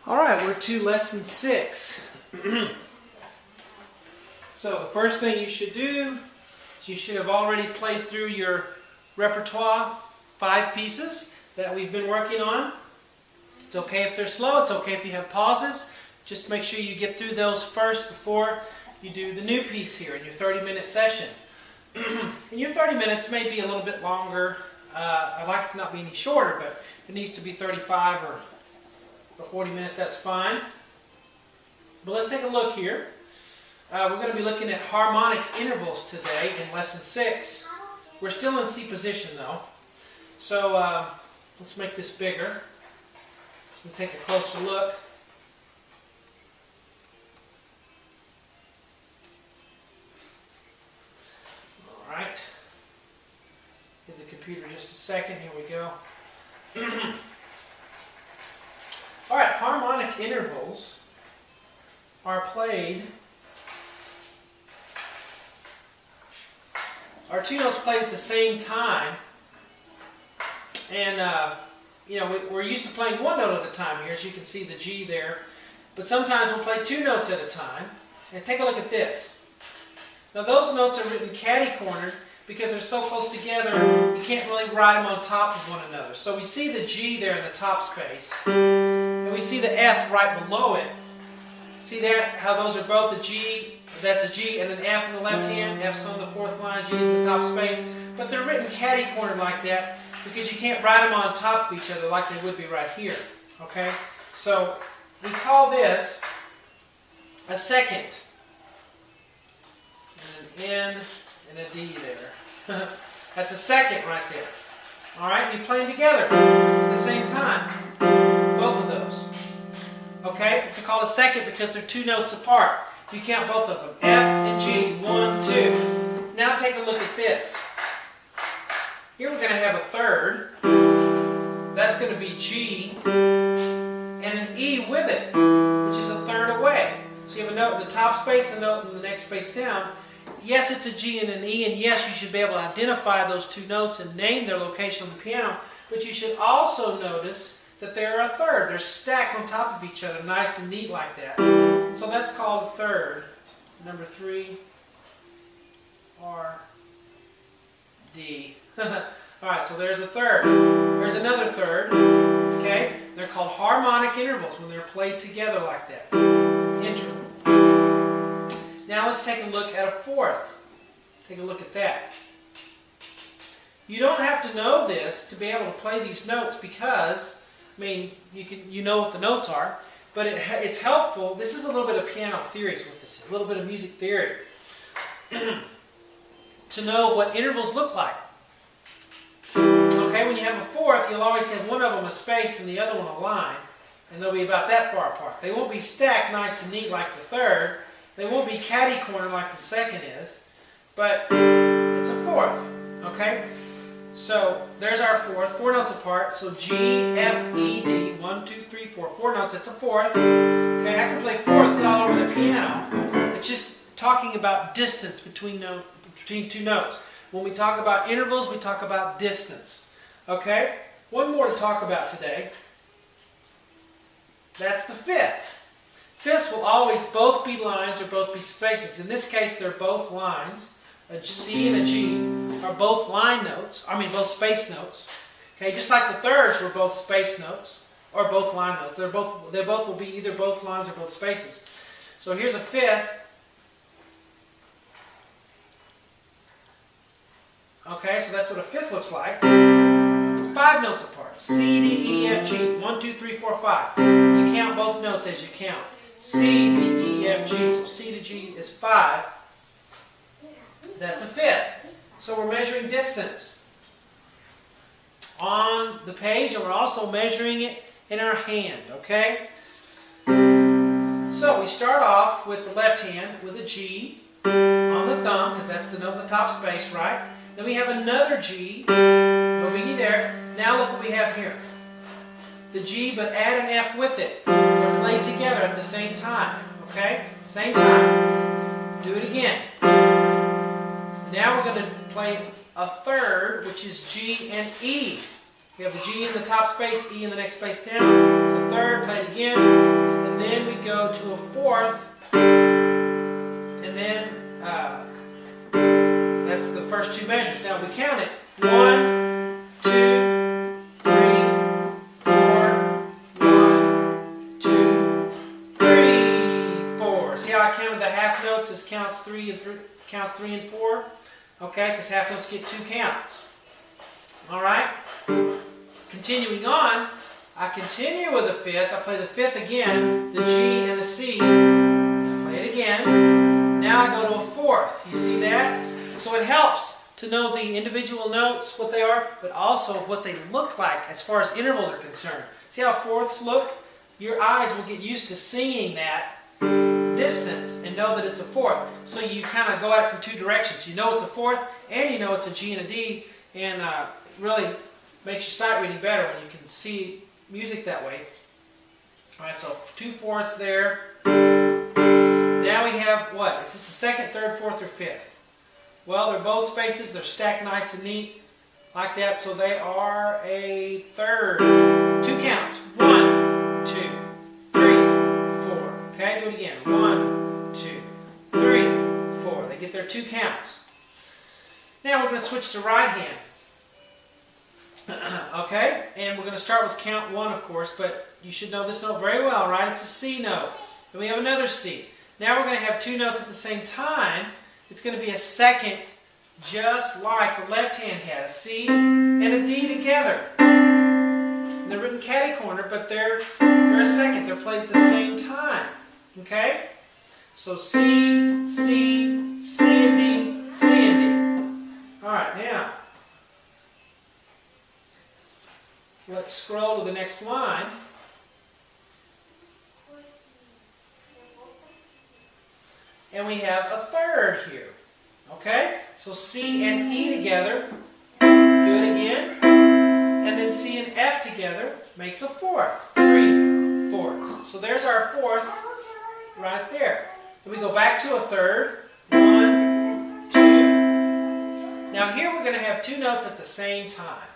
All right, we're to lesson 6. So the first thing you should do is you should have already played through your repertoire 5 pieces that we've been working on. It's okay if they're slow, it's okay if you have pauses. Just make sure you get through those first before you do the new piece here in your 30-minute session. And your 30 minutes may be a little bit longer. I'd like it to not be any shorter, but if it needs to be 35 or 40 minutes, that's fine. But let's take a look here. We're going to be looking at harmonic intervals today in lesson 6. We're still in C position though. So let's make this bigger. We'll take a closer look. Alright. Give the computer just a second. Here we go. Alright, harmonic intervals are played, are 2 notes played at the same time. And, you know, we're used to playing 1 note at a time here, as you can see the G there. But sometimes we'll play 2 notes at a time. And take a look at this. Now those notes are written catty-cornered because they're so close together, you can't really write them on top of one another. So we see the G there in the top space. And we see the F right below it. See that? How those are both a G, that's a G and an F in the left hand. F's on the 4th line, G's in the top space. But they're written catty-cornered like that because you can't write them on top of each other like they would be right here. Okay? So we call this a second. And an N and a D there. That's a second right there. Alright? You play them together at the same time. Both of those. Okay? They're called a second because they're 2 notes apart. You count both of them. F and G. 1, 2. Now take a look at this. Here we're going to have a third. That's going to be G and an E with it, which is a third away. So you have a note in the top space, a note in the next space down. Yes, it's a G and an E, and yes, you should be able to identify those 2 notes and name their location on the piano, but you should also notice that they're a third. They're stacked on top of each other, nice and neat like that. And so that's called a third. Number 3, R, D. Alright, so there's a third. There's another third. Okay? They're called harmonic intervals when they're played together like that. Interval. Now let's take a look at a 4th. Take a look at that. You don't have to know this to be able to play these notes because, I mean, you know what the notes are, but it's helpful. This is a little bit of piano theory is what this is, a little bit of music theory. To know what intervals look like. Okay, when you have a 4th, you'll always have one of them a space and the other one a line, and they'll be about that far apart. They won't be stacked nice and neat like the third. They won't be catty-cornered like the second is, but it's a 4th, okay? So there's our 4th, 4 notes apart. So G, F, E, D, 1, 2, 3, 4, 4 notes. That's a 4th. Okay, I can play 4ths all over the piano. It's just talking about distance between 2 notes. When we talk about intervals, we talk about distance. Okay? One more to talk about today. That's the 5th. 5ths will always both be lines or both be spaces. In this case, they're both lines. A C and a G are both line notes. I mean, both space notes. Okay, just like the thirds were both space notes or both line notes. They both will be either both lines or both spaces. So here's a 5th. Okay, so that's what a 5th looks like. It's 5 notes apart. C, D, E, F, G. 1, 2, 3, 4, 5. You count both notes as you count. C, D, E, F, G. So C to G is 5. That's a 5th. So we're measuring distance on the page, and we're also measuring it in our hand, okay? So we start off with the left hand with a G on the thumb, because that's the note in the top space, right? Then we have another G, no biggie there. Now look what we have here. The G, but add an F with it. They're played together at the same time, okay? Same time. Do it again. Now we're going to play a third, which is G and E. We have the G in the top space, E in the next space down. So third, play it again. And then we go to a fourth. And then that's the first two measures. Now we count it. 1, 2, 3, 4. 1, 2, 3, 4. See how I counted the half notes as counts 3 and 4? Okay, because half notes get 2 counts. Alright? Continuing on, I continue with the fifth. I play the fifth again, the G and the C. Play it again. Now I go to a fourth. You see that? So it helps to know the individual notes, what they are, but also what they look like as far as intervals are concerned. See how fourths look? Your eyes will get used to seeing that distance and know that it's a fourth. So you kind of go at it from two directions. You know it's a fourth, and you know it's a G and a D, and it really makes your sight reading better when you can see music that way. Alright, so 2 fourths there. Now we have what? Is this the second, third, fourth, or fifth? Well, they're both spaces. They're stacked nice and neat like that, so they are a third. 2 counts. 1, 2, 3, 4. Okay, do it again. 1, 2, 3, 4. They get their 2 counts. Now we're going to switch to right hand. Okay, and we're going to start with count 1, of course, but you should know this note very well, right? It's a C note. And we have another C. Now we're going to have 2 notes at the same time. It's going to be a second, just like the left hand had. A C and a D together. They're written catty corner, but they're a second. They're played at the same time. Okay? So C, C, C and D, C and D. Alright, now let's scroll to the next line. And we have a third here. Okay? So C and E together. Do it again. And then C and F together makes a fourth. 3, 4. So there's our fourth right there. Then we go back to a third. 1, 2. Now here we're going to have 2 notes at the same time.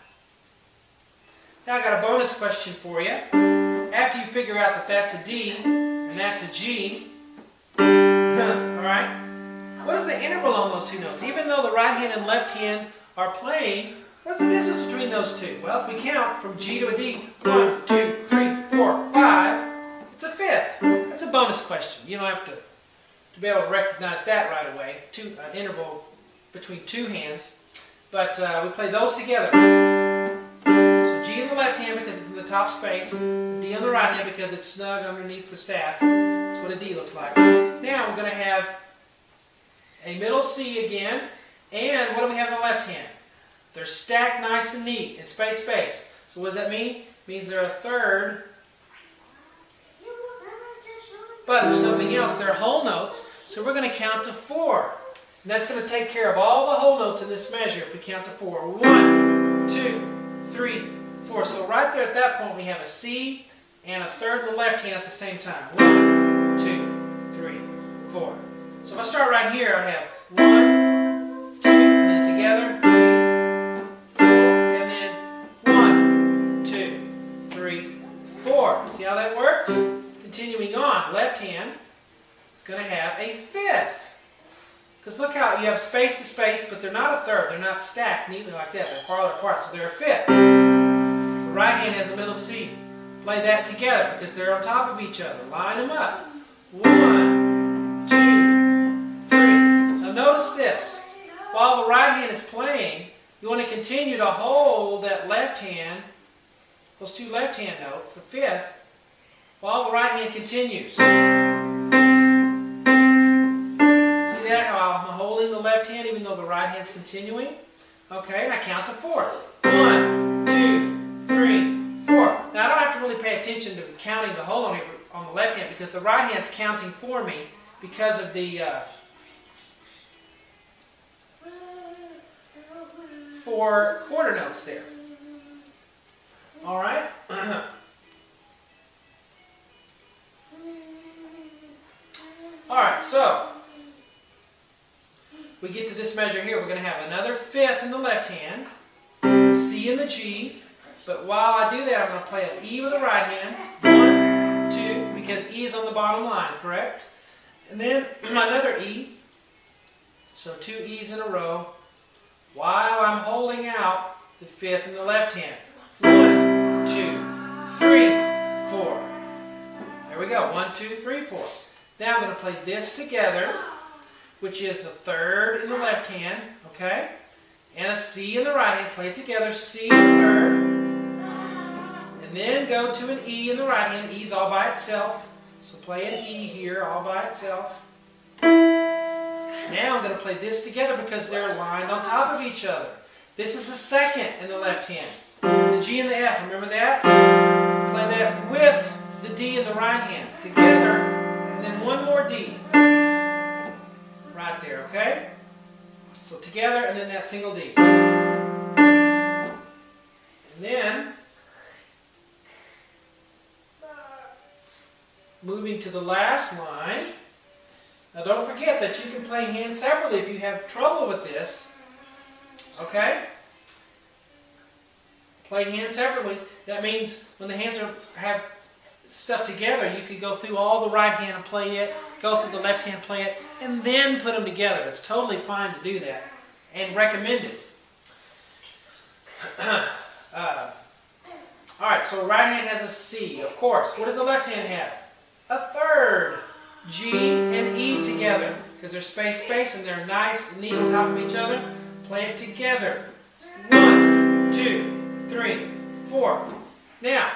Now I got a bonus question for you. After you figure out that that's a D and that's a G, alright, what is the interval on those 2 notes? Even though the right hand and left hand are playing, what's the distance between those 2? Well, if we count from G to a D, 1, 2, 3, 4, 5, it's a fifth. That's a bonus question. You don't have to be able to recognize that right away. An interval between 2 hands. But we play those together. G in the left hand because it's in the top space, D on the right hand because it's snug underneath the staff. That's what a D looks like. Now we're going to have a middle C again, and what do we have in the left hand? They're stacked nice and neat in space, space. So what does that mean? It means they're a third, but there's something else. They're whole notes, so we're going to count to 4. And that's going to take care of all the whole notes in this measure if we count to 4. 1, 2, 3, 4. So right there at that point we have a C and a third in the left hand at the same time. 1, 2, 3, 4. So if I start right here, I have 1, 2, and then together, 3, 4, and then 1, 2, 3, 4. See how that works? Continuing on, left hand is going to have a fifth. Because look how you have space to space, but they're not a third. They're not stacked neatly like that. They're farther apart, so they're a fifth. The right hand has a middle C. Play that together because they're on top of each other. Line them up. 1, 2, 3. Now notice this. While the right hand is playing, you want to continue to hold that left hand, those 2 left hand notes, the fifth, while the right hand continues. See that? How I'm holding the left hand even though the right hand's continuing? Okay, and I count to 4. 1, 2, 3, 4. Now I don't have to really pay attention to counting the hold on the left hand because the right hand's counting for me because of the 4 quarter notes there. Alright? Alright, so we get to this measure here. We're going to have another fifth in the left hand, C in the G, But while I do that, I'm going to play an E with the right hand. 1, 2, because E is on the bottom line, correct? And then another E. So 2 E's in a row while I'm holding out the 5th in the left hand. 1, 2, 3, 4. There we go. 1, 2, 3, 4. Now I'm going to play this together, which is the 3rd in the left hand, okay? And a C in the right hand. Play it together. C in the 3rd. And then go to an E in the right hand. E's all by itself. So play an E here all by itself. Now I'm going to play this together because they're lined on top of each other. This is the 2nd in the left hand. The G and the F, remember that? Play that with the D in the right hand. Together, and then one more D. Right there, okay? So together, and then that single D. And then, moving to the last line. Now don't forget that you can play hands separately if you have trouble with this. Okay? Play hands separately. That means when the hands have stuff together, you can go through all the right hand and play it, go through the left hand, play it, and then put them together. It's totally fine to do that and recommended. Alright, so right hand has a C, of course. What does the left hand have? A 3rd. G and E together, because they're space, and they're nice and neat on top of each other. Play it together. 1, 2, 3, 4. Now,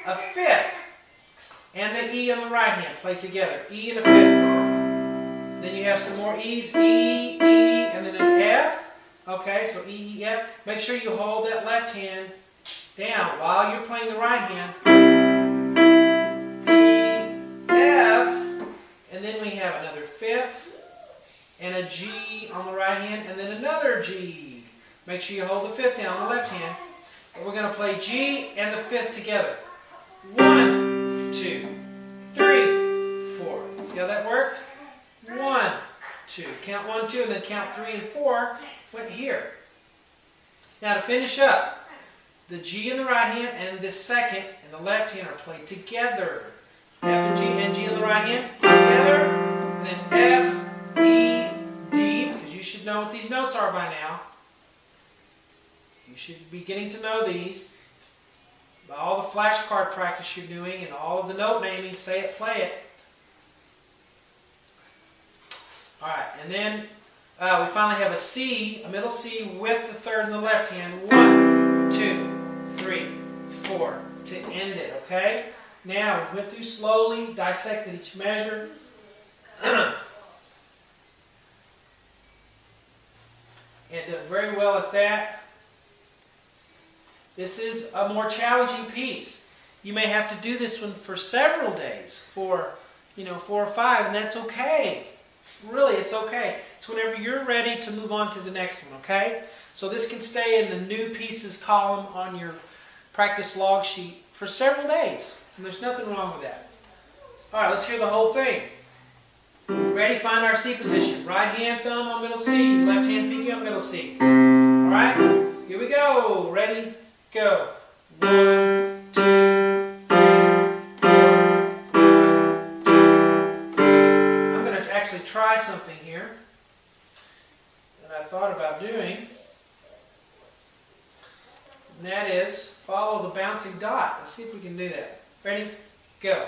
a 5th and the E on the right hand. Play together. E and a 5th. Then you have some more E's. E, E, and then an F. Okay, so E, E, F. Make sure you hold that left hand down while you're playing the right hand. And then we have another 5th and a G on the right hand, and then another G. Make sure you hold the 5th down on the left hand. But we're going to play G and the 5th together. 1, 2, 3, 4. See how that worked? 1, 2. Count 1, 2, and then count 3 and 4 went here. Now to finish up, the G in the right hand and the 2nd in the left hand are played together. F and G in the right hand together, and then F, E, D, because you should know what these notes are by now. You should be getting to know these. By all the flashcard practice you're doing and all of the note naming, say it, play it. Alright, and then we finally have a C, a middle C with the 3rd in the left hand. 1, 2, 3, 4 to end it, okay? Now, we went through slowly, dissected each measure. And did very well at that. This is a more challenging piece. You may have to do this one for several days, for 4 or 5, and that's okay. Really, it's okay. It's whenever you're ready to move on to the next one, okay? So this can stay in the new pieces column on your practice log sheet for several days. And there's nothing wrong with that. Alright, let's hear the whole thing. Ready? Find our C position. Right hand thumb on middle C, left hand pinky on middle C. Alright? Here we go. Ready? Go. 1, 2, 3, 4. I'm going to actually try something here that I thought about doing. And that is follow the bouncing dot. Let's see if we can do that. Ready? Go.